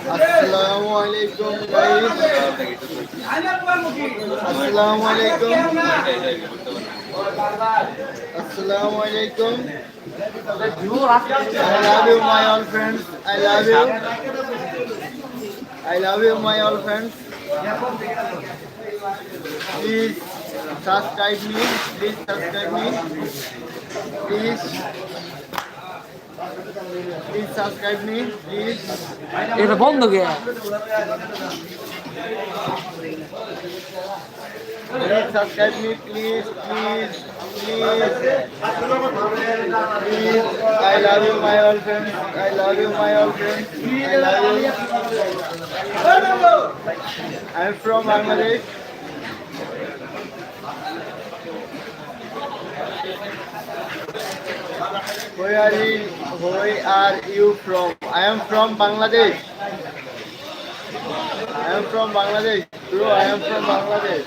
আসসালামু আলাইকুম গাইস। আসসালামু আলাইকুম। আসসালামু আলাইকুম। I love you my all friends. I love you. I love you my all friends. Please subscribe me. Please subscribe me. Please. Please subscribe me. Please. এটা বন্ধ কে? Please subscribe me. Please. Please. Please. Please. I love you my all friends. I love you my all friends. I love you. I'm from Bangladesh. Where are you from? I am from Bangladesh. I am from Bangladesh. Bro, I am from Bangladesh.